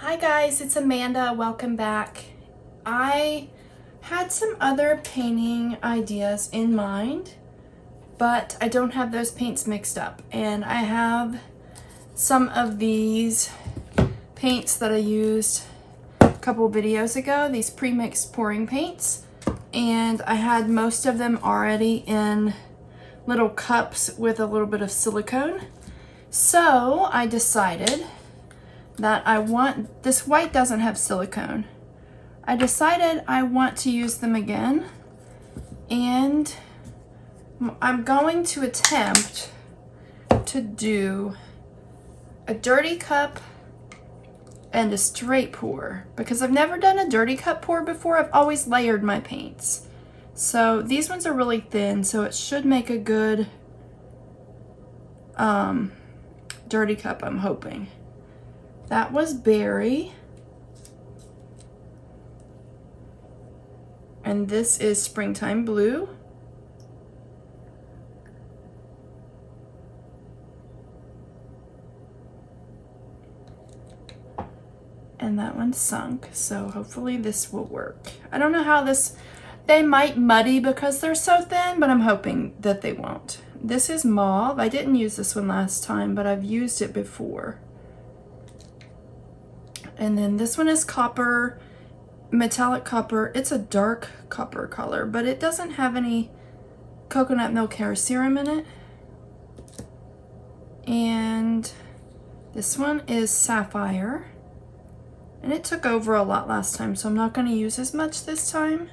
Hi guys, it's Amanda. Welcome back. I had some other painting ideas in mind, but I don't have those paints mixed up. And I have some of these paints that I used a couple videos ago, these pre-mixed pouring paints. And I had most of them already in little cups with a little bit of silicone. So I decided that this white doesn't have silicone. I decided I want to use them again, and I'm going to attempt to do a dirty cup and a straight pour, because I've never done a dirty cup pour before. I've always layered my paints. So these ones are really thin, so it should make a good dirty cup, I'm hoping. That was berry. And this is springtime blue. And that one's sunk, so hopefully this will work. I don't know how they might muddy because they're so thin, but I'm hoping that they won't. This is mauve. I didn't use this one last time, but I've used it before. And then this one is copper, metallic copper. It's a dark copper color, but it doesn't have any Coconut Milk Hair Serum in it. And this one is Sapphire. And it took over a lot last time, so I'm not going to use as much this time.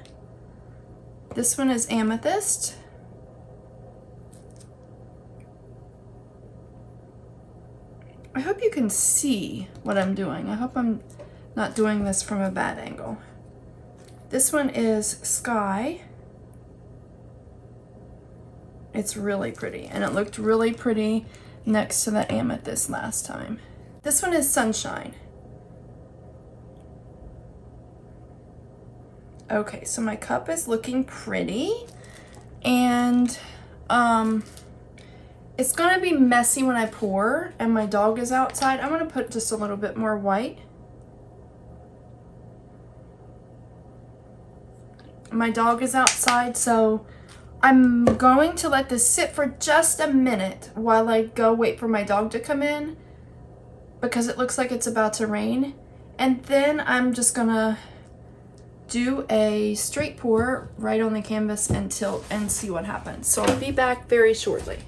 This one is Amethyst. I hope you can see what I'm doing. I hope I'm not doing this from a bad angle. This one is Sky. It's really pretty, and it looked really pretty next to the Amethyst last time. This one is Sunshine. Okay, so my cup is looking pretty, and it's gonna be messy when I pour, and my dog is outside. I'm gonna put just a little bit more white. My dog is outside, so I'm going to let this sit for just a minute while I go wait for my dog to come in, because it looks like it's about to rain. And then I'm just gonna do a straight pour right on the canvas and tilt and see what happens. So I'll be back very shortly.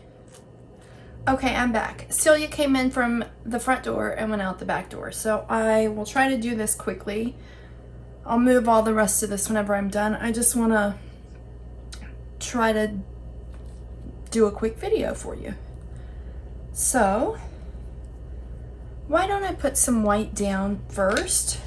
Okay, I'm back. Celia came in from the front door and went out the back door. So I will try to do this quickly. I'll move all the rest of this whenever I'm done. I just want to try to do a quick video for you. So why don't I put some white down first?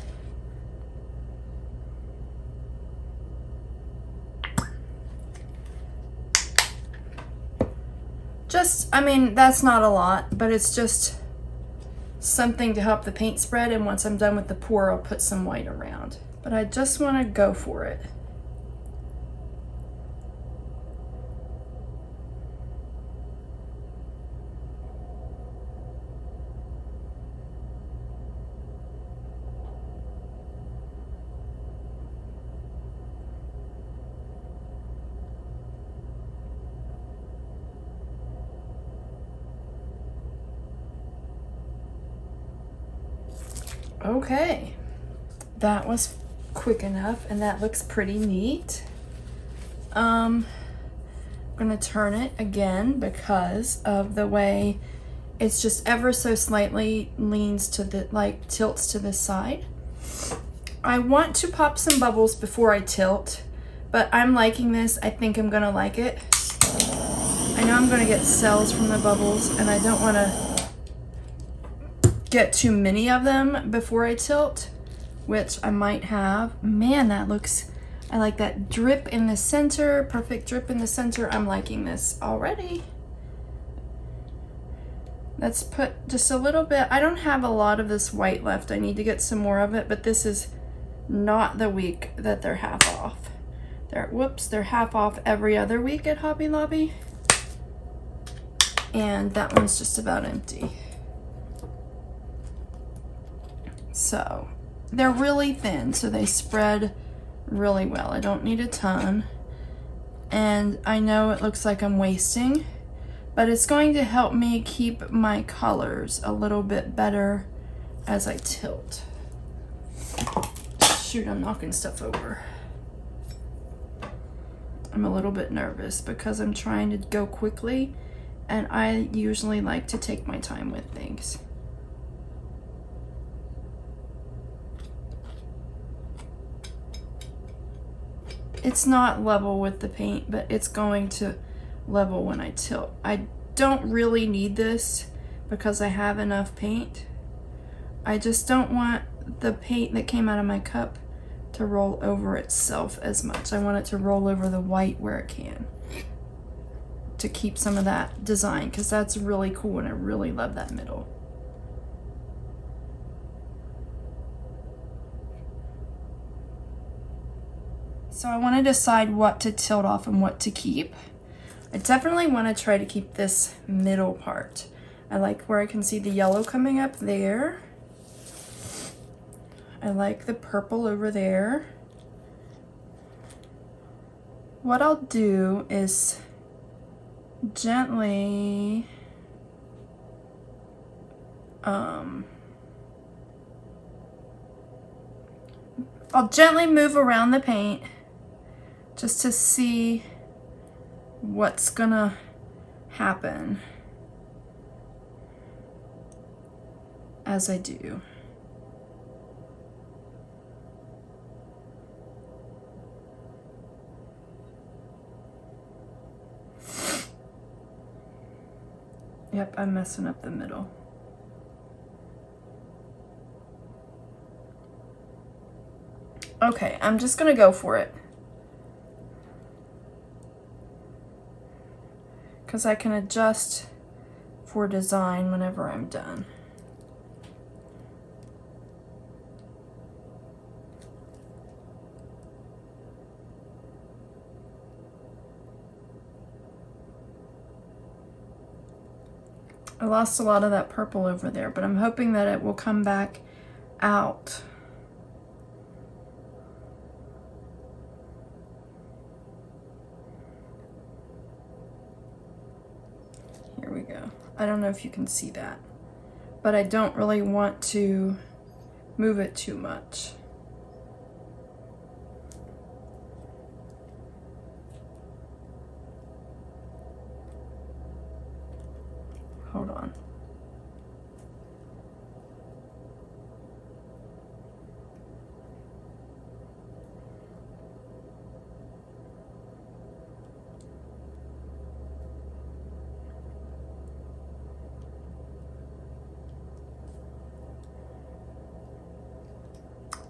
I mean, that's not a lot, but it's just something to help the paint spread, and once I'm done with the pour, I'll put some white around. But I just want to go for it. Okay, that was quick enough, and that looks pretty neat. I'm gonna turn it again because of the way it's just ever so slightly leans to the, like, tilts to the side. I want to pop some bubbles before I tilt, but I'm liking this. I think I'm gonna like it. I know I'm gonna get cells from the bubbles, and I don't want to get too many of them before I tilt, which I might have. Man, that looks, I like that drip in the center, perfect drip in the center. I'm liking this already. Let's put just a little bit. I don't have a lot of this white left. I need to get some more of it, but this is not the week that they're half off. They're half off every other week at Hobby Lobby. And that one's just about empty. So they're really thin, so they spread really well. I don't need a ton. And I know it looks like I'm wasting, but it's going to help me keep my colors a little bit better as I tilt. Shoot, I'm knocking stuff over. I'm a little bit nervous because I'm trying to go quickly, and I usually like to take my time with things. It's not level with the paint, but it's going to level when I tilt. I don't really need this because I have enough paint. I just don't want the paint that came out of my cup to roll over itself as much. I want it to roll over the white where it can, to keep some of that design, because that's really cool and I really love that middle. So I want to decide what to tilt off and what to keep. I definitely want to try to keep this middle part. I like where I can see the yellow coming up there. I like the purple over there. What I'll do is gently I'll gently move around the paint just to see what's gonna happen as I do. Yep, I'm messing up the middle. Okay, I'm just gonna go for it, because I can adjust for design whenever I'm done. I lost a lot of that purple over there, but I'm hoping that it will come back out. Here we go. I don't know if you can see that, but I don't really want to move it too much. Hold on.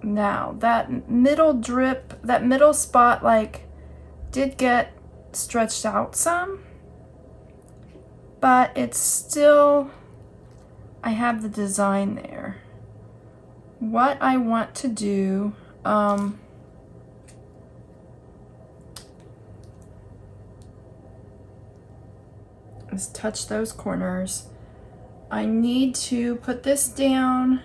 Now, that middle drip, that middle spot, like, did get stretched out some, but it's still, I have the design there. What I want to do, is touch those corners. I need to put this down,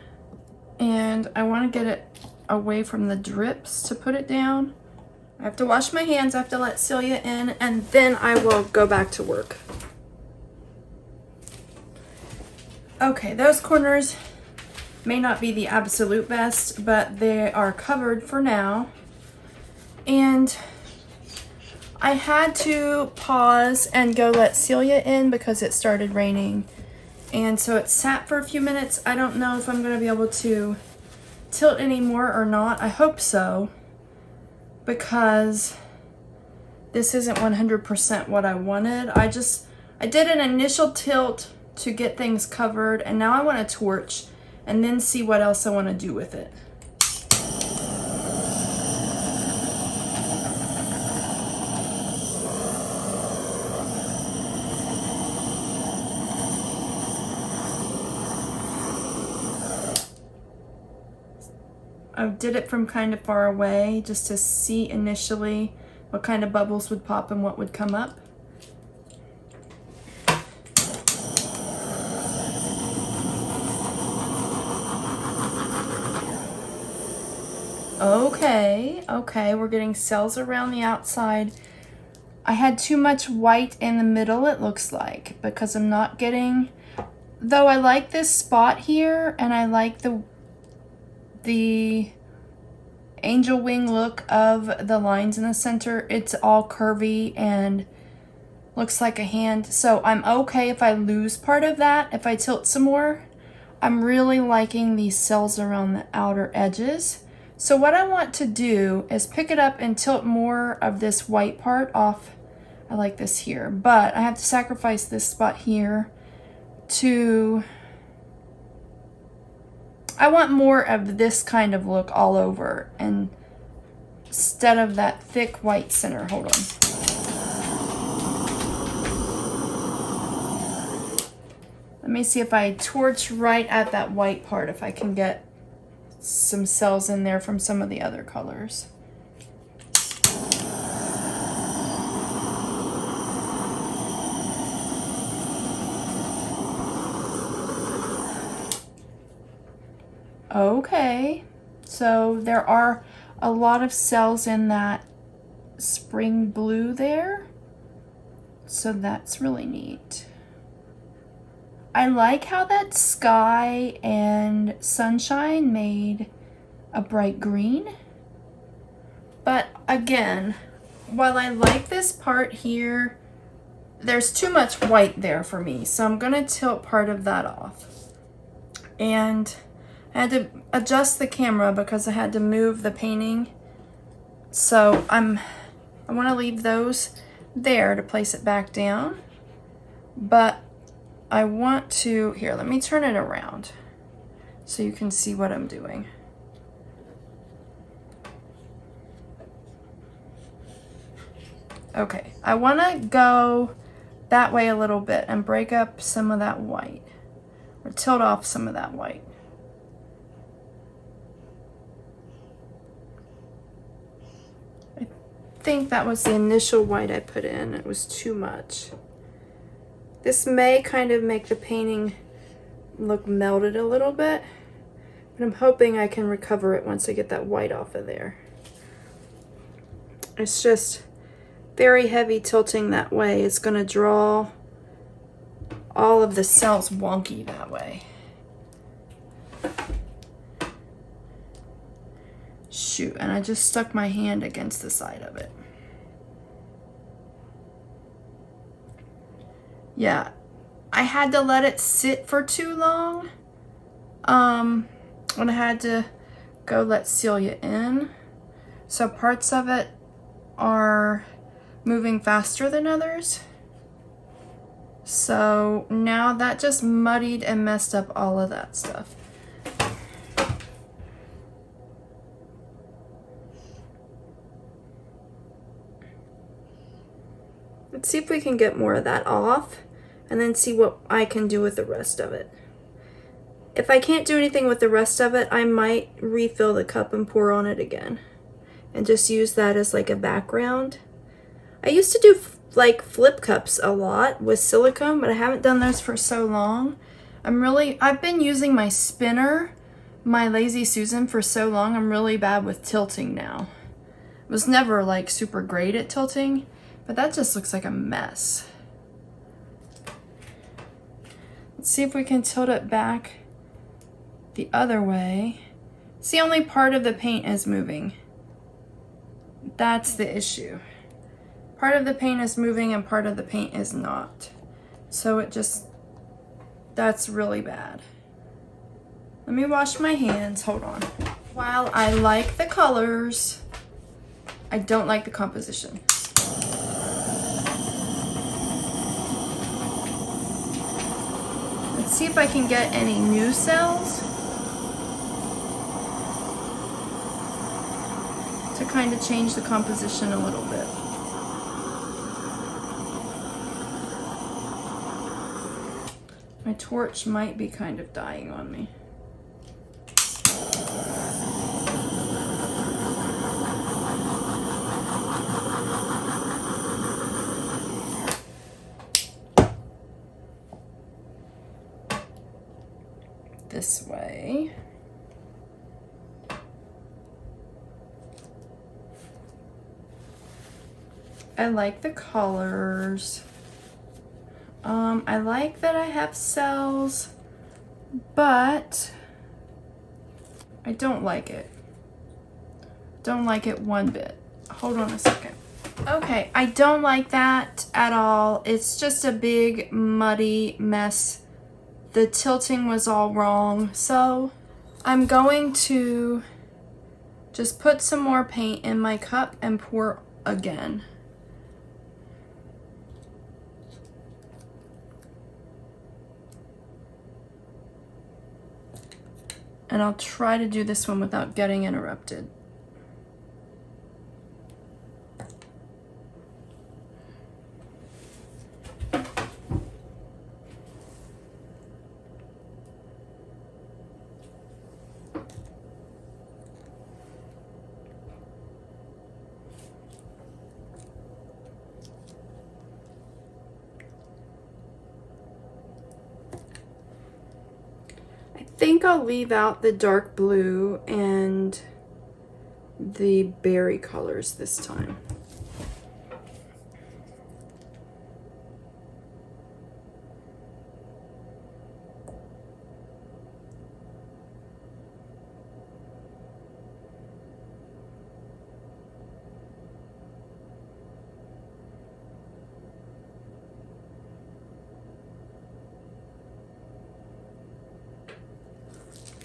and I want to get it away from the drips to put it down. I have to wash my hands, I have to let Celia in, and then I will go back to work. Okay, those corners may not be the absolute best, but they are covered for now. And I had to pause and go let Celia in because it started raining. And so it sat for a few minutes. I don't know if I'm going to be able to tilt anymore or not. I hope so, because this isn't 100% what I wanted. I did an initial tilt to get things covered, and now I want a torch and then see what else I want to do with it. I did it from kind of far away just to see initially what kind of bubbles would pop and what would come up. Okay, okay, we're getting cells around the outside. I had too much white in the middle, it looks like, because I'm not getting, though I like this spot here, and I like the angel wing look of the lines in the center. It's all curvy and looks like a hand, so I'm okay if I lose part of that, if I tilt some more. I'm really liking these cells around the outer edges. So what I want to do is pick it up and tilt more of this white part off. I like this here, but I have to sacrifice this spot here to, I want more of this kind of look all over and instead of that thick white center. Hold on. Let me see if I torch right at that white part, if I can get some cells in there from some of the other colors. Okay, so there are a lot of cells in that spring blue there, so that's really neat. I like how that sky and sunshine made a bright green. But again, while I like this part here, there's too much white there for me. So I'm gonna tilt part of that off. And I had to adjust the camera because I had to move the painting. So I wanna leave those there to place it back down. But I want to, here, let me turn it around so you can see what I'm doing. Okay, I want to go that way a little bit and break up some of that white, or tilt off some of that white. I think that was the initial white I put in. It was too much. This may kind of make the painting look melted a little bit, but I'm hoping I can recover it once I get that white off of there. It's just very heavy tilting that way. It's going to draw all of the cells wonky that way. Shoot, and I just stuck my hand against the side of it. Yeah, I had to let it sit for too long. When I had to go let Celia in. So parts of it are moving faster than others. So now that just muddied and messed up all of that stuff. Let's see if we can get more of that off and then see what I can do with the rest of it. If I can't do anything with the rest of it, I might refill the cup and pour on it again and just use that as like a background. I used to do like flip cups a lot with silicone, but I haven't done those for so long. I've been using my spinner, my Lazy Susan, for so long. I'm really bad with tilting now. I was never like super great at tilting, but that just looks like a mess. Let's see if we can tilt it back the other way. See, only part of the paint is moving. That's the issue. Part of the paint is moving and part of the paint is not. So that's really bad. Let me wash my hands, hold on. While I like the colors, I don't like the composition. Let's see if I can get any new cells to kind of change the composition a little bit. My torch might be kind of dying on me. This way. I like the colors. I like that I have cells, but I don't like it. Don't like it one bit. Hold on a second. Okay, I don't like that at all. It's just a big muddy mess. The tilting was all wrong. So I'm going to just put some more paint in my cup and pour again. And I'll try to do this one without getting interrupted. I think I'll leave out the dark blue and the berry colors this time.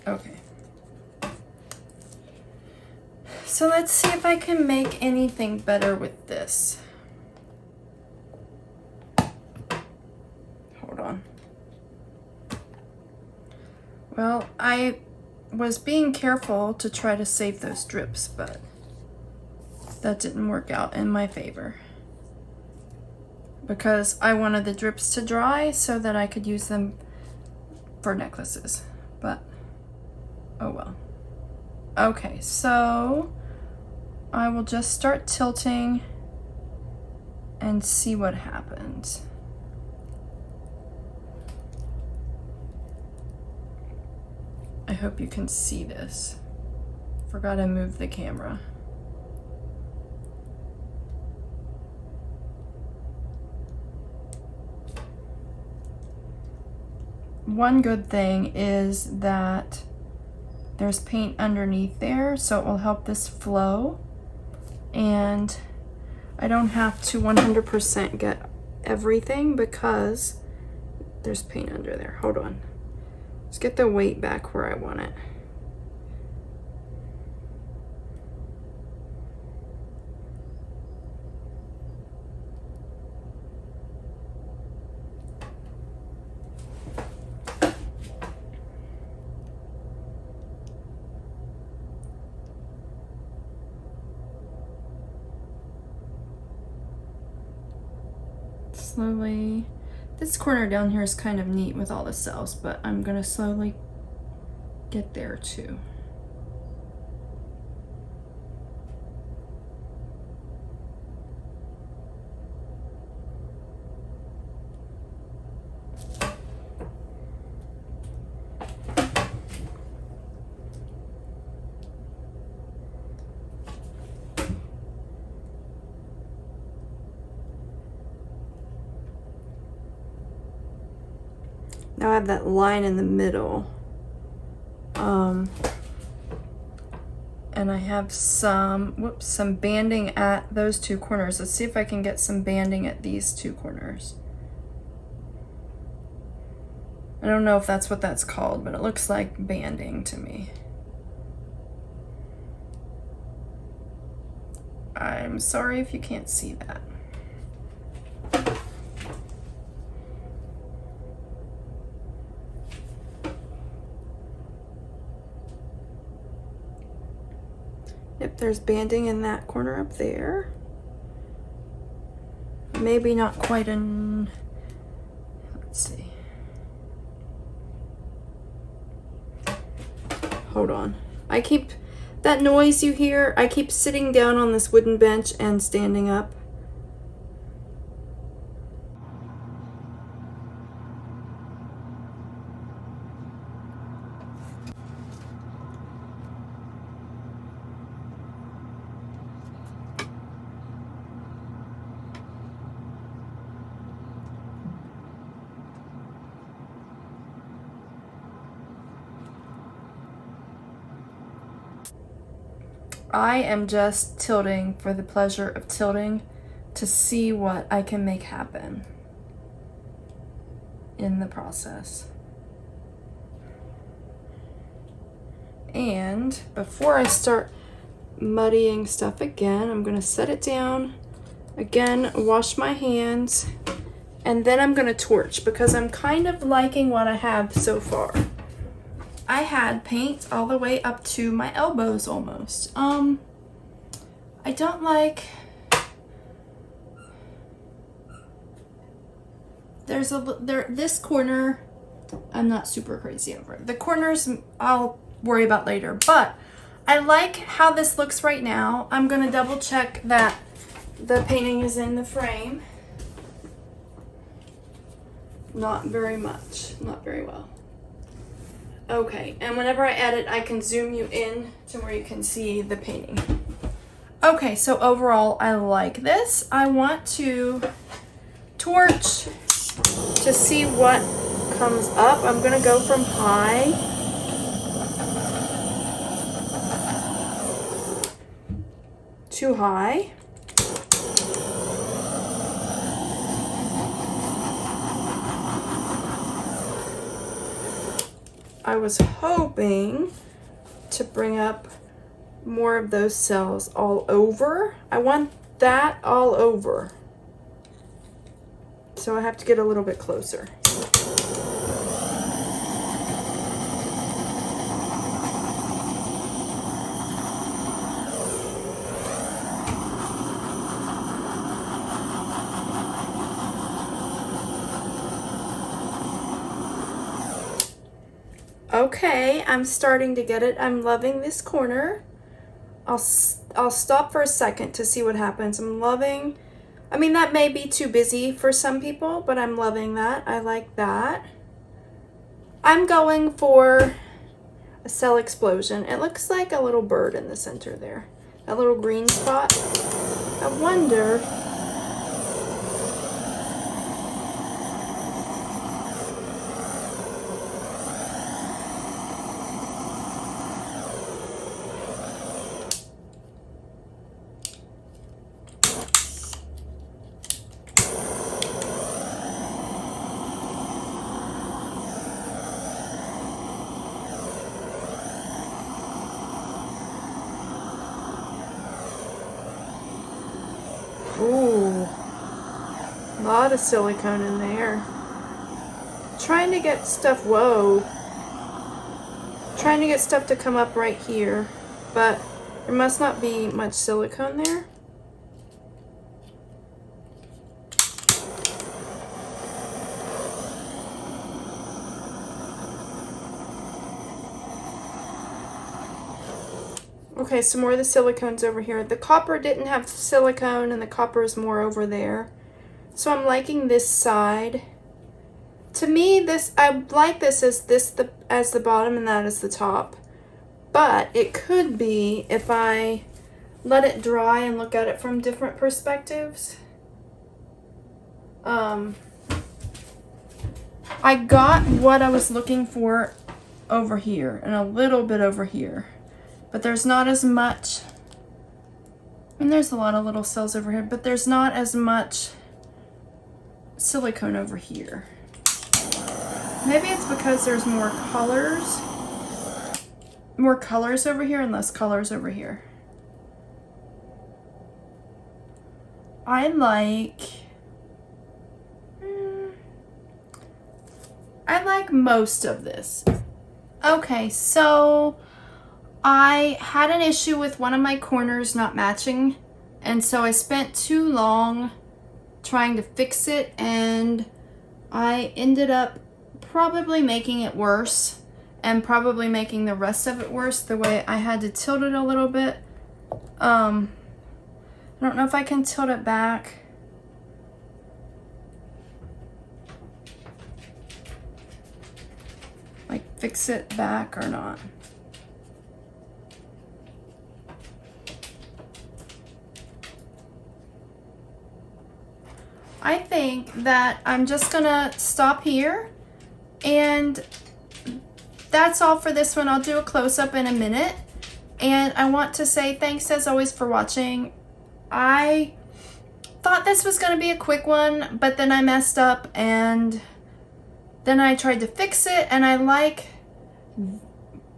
Okay. So let's see if I can make anything better with this. Hold on. Well, I was being careful to try to save those drips, but that didn't work out in my favor. Because I wanted the drips to dry so that I could use them for necklaces. But oh well. Okay, so I will just start tilting and see what happens. I hope you can see this. Forgot I moved the camera. One good thing is that there's paint underneath there, so it will help this flow. And I don't have to 100% get everything because there's paint under there. Hold on. Let's get the weight back where I want it. Slowly. This corner down here is kind of neat with all the cells, but I'm gonna slowly get there too. Now I have that line in the middle. And I have some banding at those two corners. Let's see if I can get some banding at these two corners. I don't know if that's what that's called, but it looks like banding to me. I'm sorry if you can't see that. Yep, there's banding in that corner up there. Maybe not quite in, let's see. Hold on. That noise you hear, I keep sitting down on this wooden bench and standing up. I am just tilting for the pleasure of tilting to see what I can make happen in the process. And before I start muddying stuff again, I'm gonna set it down again, wash my hands, and then I'm gonna torch because I'm kind of liking what I have so far. I had paint all the way up to my elbows almost. I don't like, this corner, I'm not super crazy over. The corners I'll worry about later, but I like how this looks right now. I'm gonna double check that the painting is in the frame. Not very much, not very well. Okay, and whenever I edit, I can zoom you in to where you can see the painting. Okay, so overall, I like this. I want to torch to see what comes up. I'm gonna go from high to high. I was hoping to bring up more of those cells all over. I want that all over. So I have to get a little bit closer. Okay, I'm starting to get it. I'm loving this corner. I'll stop for a second to see what happens. I'm loving, I mean, that may be too busy for some people, but I'm loving that. I like that. I'm going for a cell explosion. It looks like a little bird in the center there. That little green spot. I wonder, ooh, a lot of silicone in there. Trying to get stuff, whoa. Trying to get stuff to come up right here, but there must not be much silicone there. Okay, some more of the silicone's over here. The copper didn't have silicone and the copper is more over there. So I'm liking this side. To me, this, I like this as the bottom and that as the top. But it could be if I let it dry and look at it from different perspectives. I got what I was looking for over here and a little bit over here. But there's not as much, and there's a lot of little cells over here, but there's not as much silicone over here. Maybe it's because there's more colors over here and less colors over here. I like most of this. Okay, so I had an issue with one of my corners not matching, and so I spent too long trying to fix it, and I ended up probably making it worse and probably making the rest of it worse the way I had to tilt it a little bit. I don't know if I can tilt it back. Like fix it back or not. I think that I'm just gonna stop here, and that's all for this one. I'll do a close-up in a minute, And I want to say thanks as always for watching. I thought this was going to be a quick one, but then I messed up and then I tried to fix it, and I like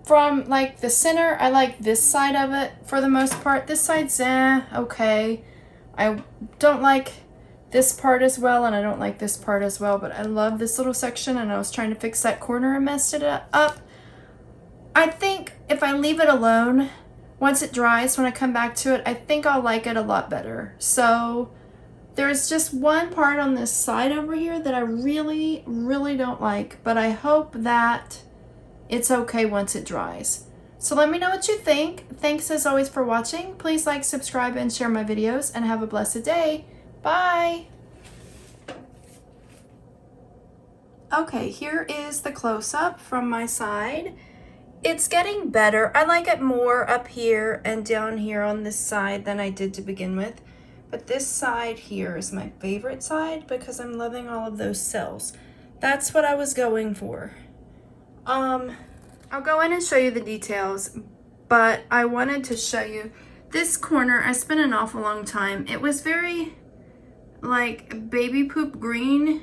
from like the center, I like this side of it for the most part. This side's okay. I don't like this part as well, and I don't like this part as well, but I love this little section, and I was trying to fix that corner and messed it up. I think if I leave it alone, once it dries, when I come back to it, I think I'll like it a lot better. So there's just one part on this side over here that I really, really don't like, but I hope that it's okay once it dries. So let me know what you think. Thanks as always for watching. Please like, subscribe, and share my videos, and have a blessed day. Bye. Okay, here is the close-up from my side. It's getting better. I like it more up here and down here on this side than I did to begin with. But this side here is my favorite side because I'm loving all of those cells. That's what I was going for. I'll go in and show you the details, but I wanted to show you this corner. I spent an awful long time. It was very like baby poop green,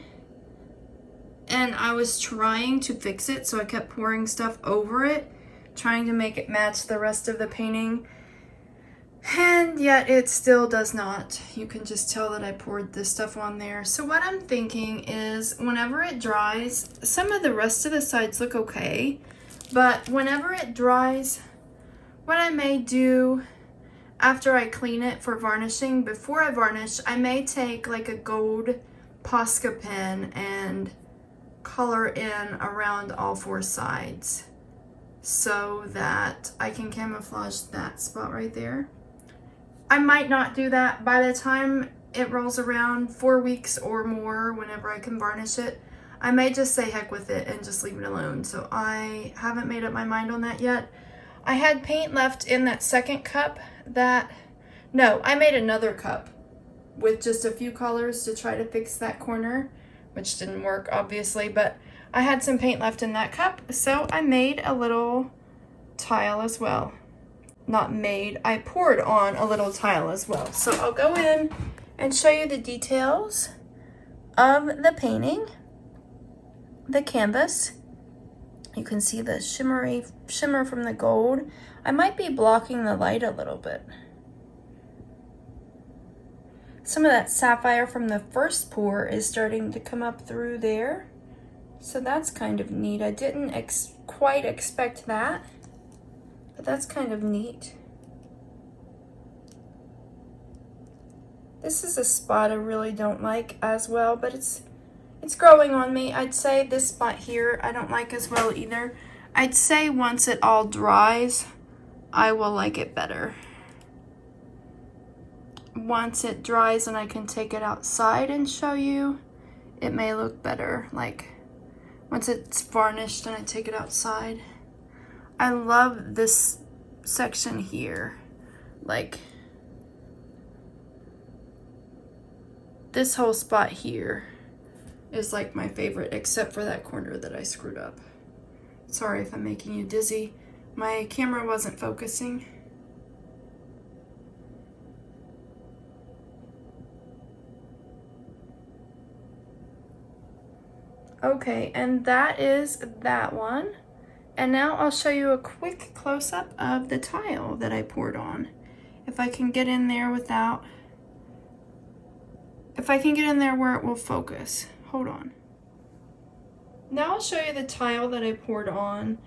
and I was trying to fix it, so I kept pouring stuff over it, trying to make it match the rest of the painting, and yet it still does not. You can just tell that I poured this stuff on there. So what I'm thinking is whenever it dries, some of the rest of the sides look okay, but whenever it dries, what I may do after I clean it for varnishing, before I varnish, I may take like a gold Posca pen and color in around all four sides so that I can camouflage that spot right there. I might not do that by the time it rolls around 4 weeks or more, whenever I can varnish it. I may just say heck with it and just leave it alone. So I haven't made up my mind on that yet. I had paint left in that second cup no, I made another cup with just a few colors to try to fix that corner, which didn't work obviously, but I had some paint left in that cup, so I made a little tile as well. Not made, I poured on a little tile as well. So I'll go in and show you the details of the painting, the canvas. You can see the shimmer from the gold. I might be blocking the light a little bit. Some of that sapphire from the first pour is starting to come up through there. So that's kind of neat. I didn't quite expect that, but that's kind of neat. This is a spot I really don't like as well, but it's growing on me. I'd say this spot here I don't like as well either. I'd say once it all dries, I will like it better. Once it dries and I can take it outside and show you, it may look better. Like once it's varnished and I take it outside. I love this section here. Like this whole spot here is like my favorite, except for that corner that I screwed up. Sorry if I'm making you dizzy. My camera wasn't focusing. Okay, and that is that one. And now I'll show you a quick close-up of the tile that I poured on. If I can get in there without, if I can get in there where it will focus. Hold on. Now I'll show you the tile that I poured on.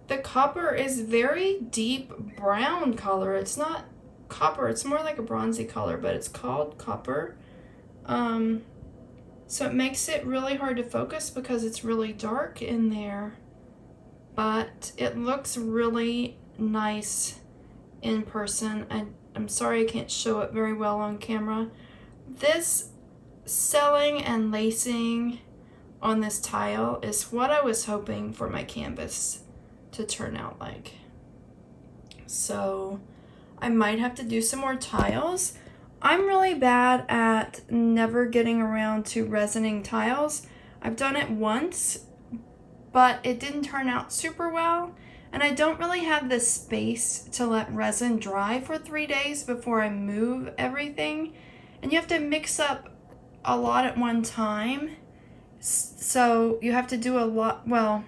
The copper is very deep brown color. It's not copper, it's more like a bronzy color, but it's called copper. So it makes it really hard to focus because it's really dark in there, but it looks really nice in person. I'm sorry I can't show it very well on camera. This selling and lacing on this tile is what I was hoping for my canvas to turn out like. So I might have to do some more tiles. I'm really bad at never getting around to resining tiles. I've done it once, but it didn't turn out super well. And I don't really have the space to let resin dry for 3 days before I move everything. And you have to mix up a lot at one time. So you have to do a lot, well,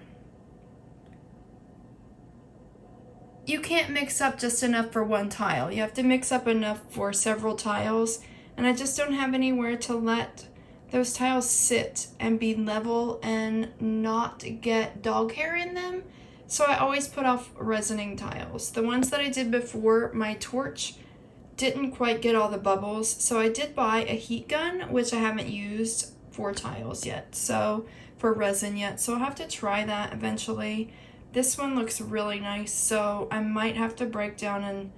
you can't mix up just enough for one tile. You have to mix up enough for several tiles. And I just don't have anywhere to let those tiles sit and be level and not get dog hair in them. So I always put off resining tiles. The ones that I did before my torch didn't quite get all the bubbles. So I did buy a heat gun, which I haven't used for tiles yet. So for resin yet. So I'll have to try that eventually. This one looks really nice. So I might have to break down and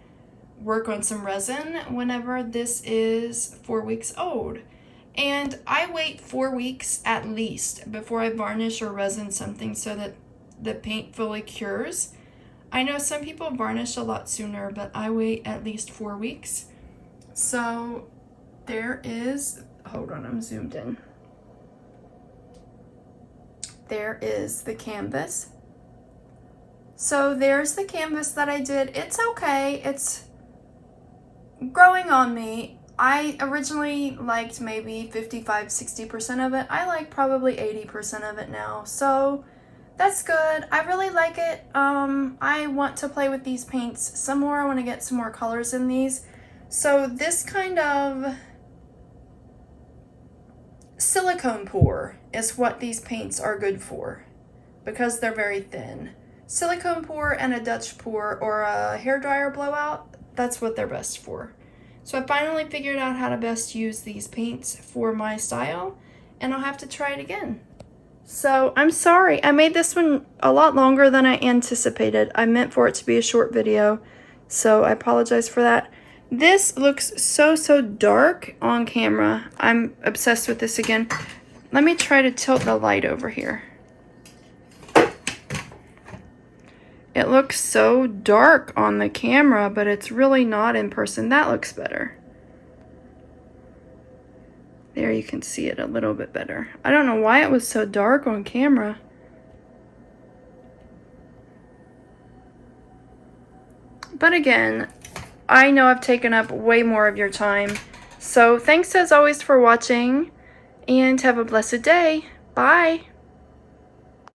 work on some resin whenever this is 4 weeks old. And I wait 4 weeks at least before I varnish or resin something so that the paint fully cures. I know some people varnish a lot sooner, but I wait at least 4 weeks. So there is, hold on, I'm zoomed in. There is the canvas. So there's the canvas that I did. It's okay. It's growing on me. I originally liked maybe 55-60% of it. I like probably 80% of it now. So that's good. I really like it. I want to play with these paints some more. I want to get some more colors in these. So this kind of silicone pour is what these paints are good for because they're very thin. Silicone pour and a Dutch pour or a hairdryer blowout, that's what they're best for. So I finally figured out how to best use these paints for my style, and I'll have to try it again. So I'm sorry, I made this one a lot longer than I anticipated. I meant for it to be a short video, so I apologize for that. This looks so dark on camera. I'm obsessed with this again. Let me try to tilt the light over here. It looks so dark on the camera, but it's really not in person. That looks better. There you can see it a little bit better. I don't know why it was so dark on camera. But again, I know I've taken up way more of your time. So thanks as always for watching, and have a blessed day. Bye.